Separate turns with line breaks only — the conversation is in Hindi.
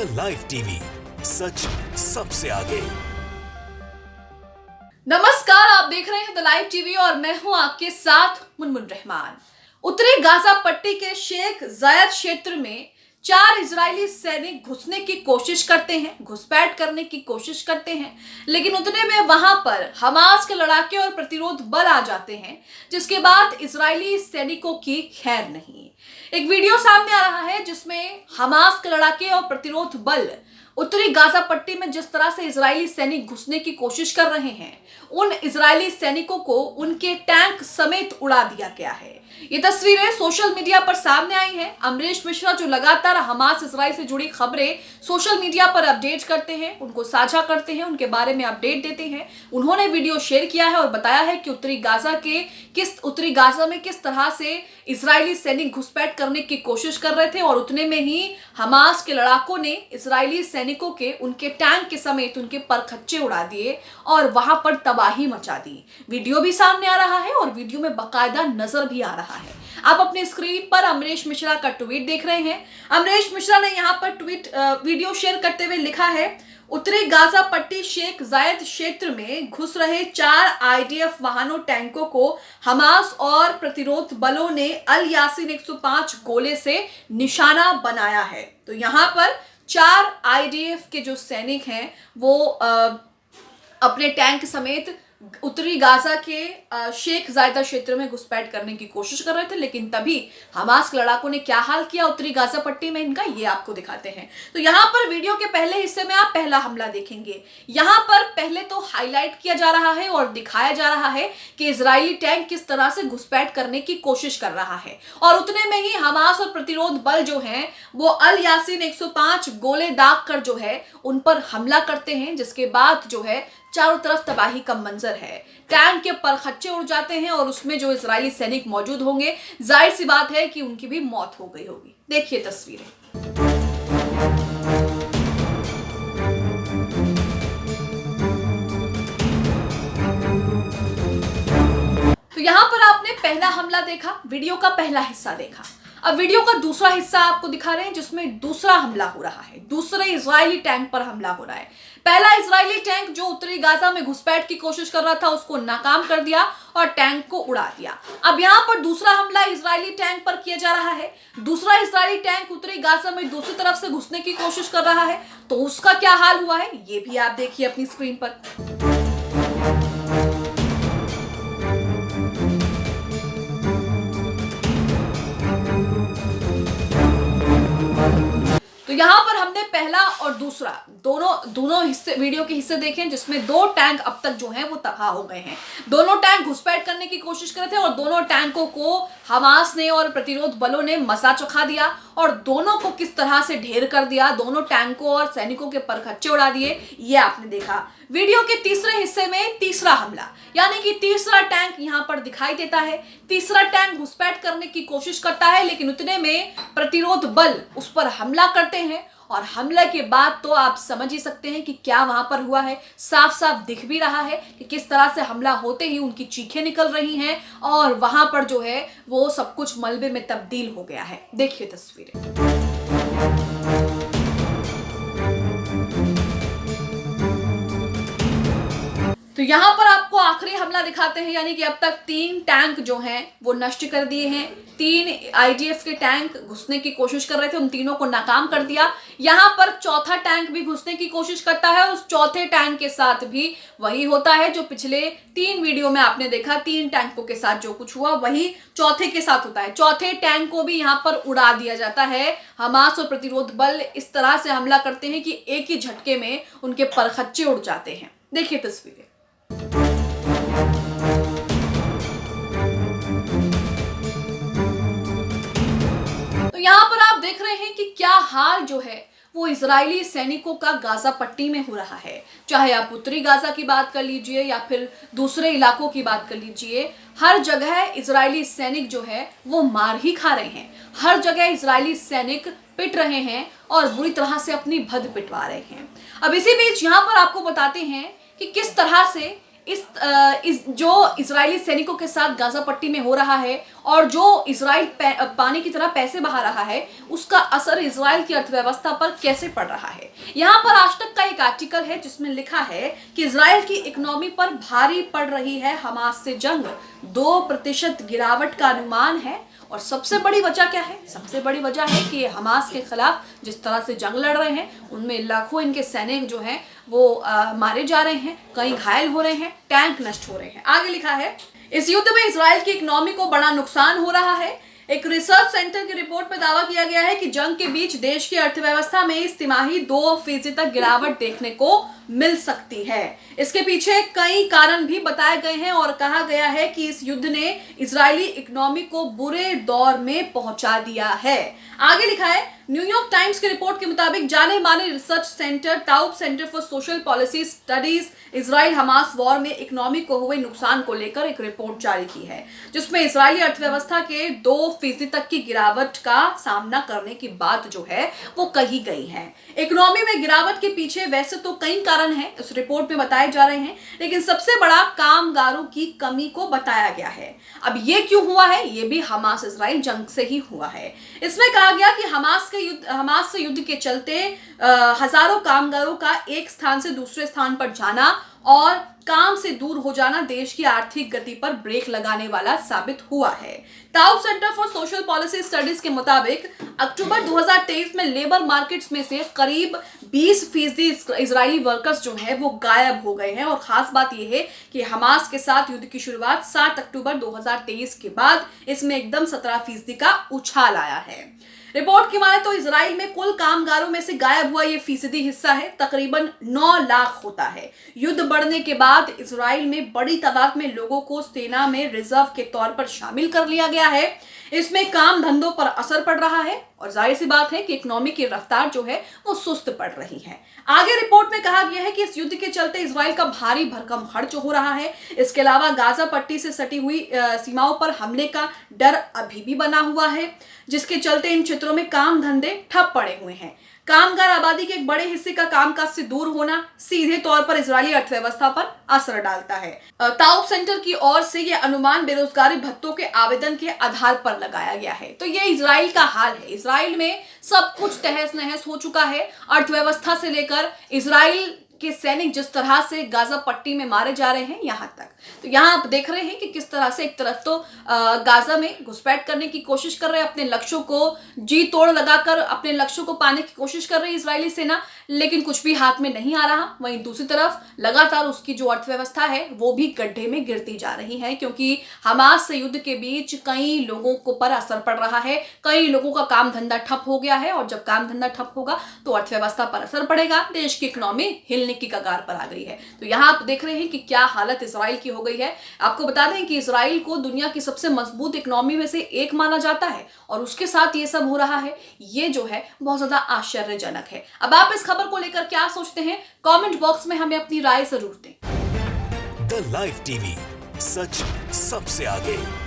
द लाइव टीवी, सच सबसे आगे।
नमस्कार, आप देख रहे हैं द लाइव टीवी और मैं हूं आपके साथ मुनमुन रहमान। उत्तरी गाजा पट्टी के शेख जायद क्षेत्र में 4 इजरायली सैनिक घुसने की कोशिश करते हैं, घुसपैठ करने की कोशिश करते हैं, लेकिन उतने में वहां पर हमास के लड़ाके और प्रतिरोध बल आ जाते हैं, जिसके बाद इजरायली सैनिकों की खैर नहीं। एक वीडियो सामने आ रहा है जिसमें हमास के लड़ाके और प्रतिरोध बल उत्तरी गाजा पट्टी में जिस तरह से इजरायली सैनिक घुसने की कोशिश कर रहे हैं, उन इजरायली सैनिकों को उनके टैंक समेत उड़ा दिया गया है। ये तस्वीरें सोशल मीडिया पर सामने आई हैं। अमरीश मिश्रा जो लगातार हमास इजराइल से जुड़ी खबरें सोशल मीडिया पर अपडेट करते हैं, उनको साझा करते हैं, उनके बारे में अपडेट देते हैं, उन्होंने वीडियो शेयर किया है और बताया है कि उत्तरी गाजा में किस तरह से इजरायली सैनिक घुसपैठ करने की कोशिश कर रहे थे और उतने में ही हमास के लड़ाकों ने इजरायली सैनिकों के उनके टैंक के समेत उनके परखच्चे उड़ा दिए और वहां पर तबाही मचा दी। वीडियो भी सामने आ रहा है और वीडियो में बाकायदा नजर भी आ रहा है। आप अपने स्क्रीन पर अमरीश मिश्रा का ट्वीट देख रहे हैं। अमरीश मिश्रा ने यहाँ पर वीडियो शेयर करते हुए लिखा है, उत्तरी गाजा पट्टी शेख जायद क्षेत्र में घुस रहे 4 आईडीएफ वाहनों टैंकों को हमास और प्रतिरोध बलों ने अल यासीन 105 गोले से निशाना बनाया है। तो यहाँ पर 4 आईडीएफ के जो सैनिक हैं वो अपने टैंक समेत उत्तरी गाजा के शेख जायदा क्षेत्र में घुसपैठ करने की कोशिश कर रहे थे, लेकिन तभी हमास के लड़ाकों ने क्या हाल किया उत्तरी गाजा पट्टी में इनका, ये आपको दिखाते हैं। तो यहाँ पर वीडियो के पहले हिस्से में आप पहला हमला देखेंगे। यहाँ पर पहले तो हाईलाइट किया जा रहा है और दिखाया जा रहा है कि इजरायली टैंक किस तरह से घुसपैठ करने की कोशिश कर रहा है और उतने में ही हमास और प्रतिरोध बल जो है वो अल यासीन 105 गोले दाग कर जो है उन पर हमला करते हैं, जिसके बाद जो है चारों तरफ तबाही का मंजर है। टैंक के परखच्चे उड़ जाते हैं और उसमें जो इजरायली सैनिक मौजूद होंगे, जाहिर सी बात है कि उनकी भी मौत हो गई होगी। देखिए तस्वीरें। तो यहां पर आपने पहला हमला देखा, वीडियो का पहला हिस्सा देखा। अब वीडियो का दूसरा हिस्सा आपको दिखा रहे हैं जिसमें दूसरा हमला हो रहा है, दूसरे इजरायली टैंक पर हमला हो रहा है। पहला इजरायली टैंक जो उत्तरी गाजा में घुसपैठ की कोशिश कर रहा था उसको नाकाम कर दिया और टैंक को उड़ा दिया। अब यहाँ पर दूसरा हमला इजरायली टैंक पर किया जा रहा है। दूसरा इजरायली टैंक उत्तरी गाजा में दूसरी तरफ से घुसने की कोशिश कर रहा है, तो उसका क्या हाल हुआ है ये भी आप देखिए अपनी स्क्रीन पर। तो यहाँ पर हमने पहला और दूसरा दोनों हिस्से वीडियो के हिस्से देखे जिसमें 2 टैंक अब तक जो हैं वो तबाह हो गए हैं। दोनों टैंक घुसपैठ करने की कोशिश कर रहे थे और दोनों टैंकों को हमास ने और प्रतिरोध बलों ने मसा चखा दिया और दोनों को किस तरह से ढेर कर दिया, दोनों टैंकों और सैनिकों के परखच्चे उड़ा दिए, ये आपने देखा। वीडियो के तीसरे हिस्से में तीसरा हमला, यानी कि तीसरा टैंक यहाँ पर दिखाई देता है। तीसरा टैंक घुसपैठ करने की कोशिश करता है, लेकिन उतने में प्रतिरोध बल उस पर हमला करते हैं और हमले के बाद तो आप समझ ही सकते हैं कि क्या वहां पर हुआ है। साफ साफ दिख भी रहा है कि किस तरह से हमला होते ही उनकी चीखें निकल रही हैं और वहां पर जो है वो सब कुछ मलबे में तब्दील हो गया है। देखिए तस्वीरें। तो यहाँ पर आपको आखिरी हमला दिखाते हैं, यानी कि अब तक 3 टैंक जो हैं वो नष्ट कर दिए हैं। 3 आईडीएफ के टैंक घुसने की कोशिश कर रहे थे, उन तीनों को नाकाम कर दिया। यहाँ पर चौथा टैंक भी घुसने की कोशिश करता है और उस चौथे टैंक के साथ भी वही होता है जो पिछले 3 वीडियो में आपने देखा। 3 टैंकों के साथ जो कुछ हुआ वही चौथे के साथ होता है। चौथे टैंक को भी यहाँ पर उड़ा दिया जाता है। हमास और प्रतिरोध बल इस तरह से हमला करते हैं कि एक ही झटके में उनके परखच्चे उड़ जाते हैं। देखिए तस्वीरें। तो यहाँ पर आप देख रहे हैं कि क्या हाल जो है वो इजरायली सैनिकों का गाजा पट्टी में हो रहा है। चाहे आप उत्तरी गाजा की बात कर लीजिए या फिर दूसरे इलाकों की बात कर लीजिए, हर जगह इजरायली सैनिक जो है वो मार ही खा रहे हैं। हर जगह इजरायली सैनिक पिट रहे हैं और बुरी तरह से अपनी भद पिटवा रहे हैं। अब इसी बीच यहाँ पर आपको बताते हैं कि किस तरह से इस जो इजरायली सैनिकों के साथ गाजा पट्टी में हो रहा है और जो इजराइल पानी की तरह पैसे बहा रहा है, उसका असर इजराइल की अर्थव्यवस्था पर कैसे पड़ रहा है। यहाँ पर आज तक का एक आर्टिकल है जिसमें लिखा है कि इजराइल की इकोनॉमी पर भारी पड़ रही है हमास से जंग, 2% गिरावट का अनुमान है। और सबसे बड़ी वजह क्या है? सबसे बड़ी वजह है कि हमास के खिलाफ जिस तरह से जंग लड़ रहे हैं, उनमें लाखों इनके सैनिक जो हैं वो मारे जा रहे हैं, कई घायल हो रहे हैं, टैंक नष्ट हो रहे हैं। आगे लिखा है, इस युद्ध में इजराइल की इकोनॉमी को बड़ा नुकसान हो रहा है। एक रिसर्च सेंटर की रिपोर्ट में दावा किया गया है कि जंग के बीच देश की अर्थव्यवस्था में इस तिमाही 2% तक गिरावट देखने को मिल सकती है। इसके पीछे कई कारण भी बताए गए हैं और कहा गया है कि इस युद्ध ने इजरायली इकोनॉमी को बुरे दौर में पहुंचा दिया है। आगे लिखा है, न्यूयॉर्क टाइम्स की रिपोर्ट के मुताबिक जाने माने research center Taub center for social policy studies Israel Hamas war में इकोनॉमी को हुए नुकसान को लेकर एक रिपोर्ट जारी की है, जिसमें इजरायली अर्थव्यवस्था के 2% तक की गिरावट का सामना करने की बात जो है वो कही गई है। इकोनॉमी में गिरावट के पीछे वैसे तो कई कारण हैं, इस रिपोर्ट में बताए जा रहे हैं, लेकिन सबसे बड़ा कामगारों की कमी को बताया गया है। अब ये क्यों हुआ है? ये भी हमास इजराइल जंग से ही हुआ है। इसमें कहा गया कि हमास से युद्ध के चलते हजारों कामगारों का एक स्थान से दूसरे स्थान पर जाना और काम से दूर हो जाना देश की आर्थिक गति पर ब्रेक लगाने वाला साबित हुआ है। Tau centre for social policy studies के मुताबिक अक्टूबर 2023 में लेबर मार्केट्स में से करीब 20% इजरायली वर्कर्स जो हैं वो गायब हो गए हैं। और खास बात यह है कि हमास के साथ युद्ध की शुरुआत 7 अक्टूबर 2023 के बाद इसमें एकदम 17% का उछाल आया है। रिपोर्ट की माने तो इजराइल में कुल कामगारों में से गायब हुआ ये फीसदी हिस्सा है, तकरीबन 9 लाख होता है। युद्ध बढ़ने के बाद इजराइल में बड़ी तादाद में लोगों को सेना में रिजर्व के तौर पर शामिल कर लिया गया है। इसमें काम धंधों पर असर पड़ रहा है और जाहिर सी बात है कि इकोनॉमी की रफ्तार जो है वो सुस्त पड़ रही है। आगे रिपोर्ट में कहा गया है कि इस युद्ध के चलते इजराइल का भारी भरकम खर्च हो रहा है। इसके अलावा गाजा पट्टी से सटी हुई सीमाओं पर हमले का डर अभी भी बना हुआ है, जिसके चलते इन क्षेत्रों में काम धंधे ठप पड़े हुए हैं। कामगार आबादी के एक बड़े हिस्से का कामकाज से दूर होना सीधे तौर पर इजरायली अर्थव्यवस्था पर असर डालता है। टाउब सेंटर की ओर से यह अनुमान बेरोजगारी भत्तों के आवेदन के आधार पर लगाया गया है। तो ये इजराइल का हाल है। इजराइल में सब कुछ तहस नहस हो चुका है, अर्थव्यवस्था से लेकर इजराइल के सैनिक जिस तरह से गाजा पट्टी में मारे जा रहे हैं यहाँ तक। तो यहाँ आप देख रहे हैं कि किस तरह से एक तरफ तो गाजा में घुसपैठ करने की कोशिश कर रहे हैं, अपने लक्ष्यों को जी तोड़ लगाकर अपने लक्ष्यों को पाने की कोशिश कर रही है इजरायली सेना, लेकिन कुछ भी हाथ में नहीं आ रहा। वहीं दूसरी तरफ लगातार उसकी जो अर्थव्यवस्था है वो भी गड्ढे में गिरती जा रही है, क्योंकि हमास से युद्ध के बीच कई लोगों को पर असर पड़ रहा है। कई लोगों का काम धंधा ठप हो गया है और जब काम धंधा ठप होगा तो अर्थव्यवस्था पर असर पड़ेगा, देश की इकोनॉमी हिलने की कगार पर आ गई है। तो यहाँ आप देख रहे हैं कि क्या हालत इजराइल की हो गई है। आपको बता दें कि इजराइल को दुनिया की सबसे मजबूत इकोनॉमी में से एक माना जाता है और उसके साथ ये सब हो रहा है, ये जो है बहुत ज्यादा आश्चर्यजनक है। अब आप इस खबर को लेकर क्या सोचते हैं, कमेंट बॉक्स में हमें अपनी राय जरूर दें।
द लाइव टीवी, सच सबसे आगे।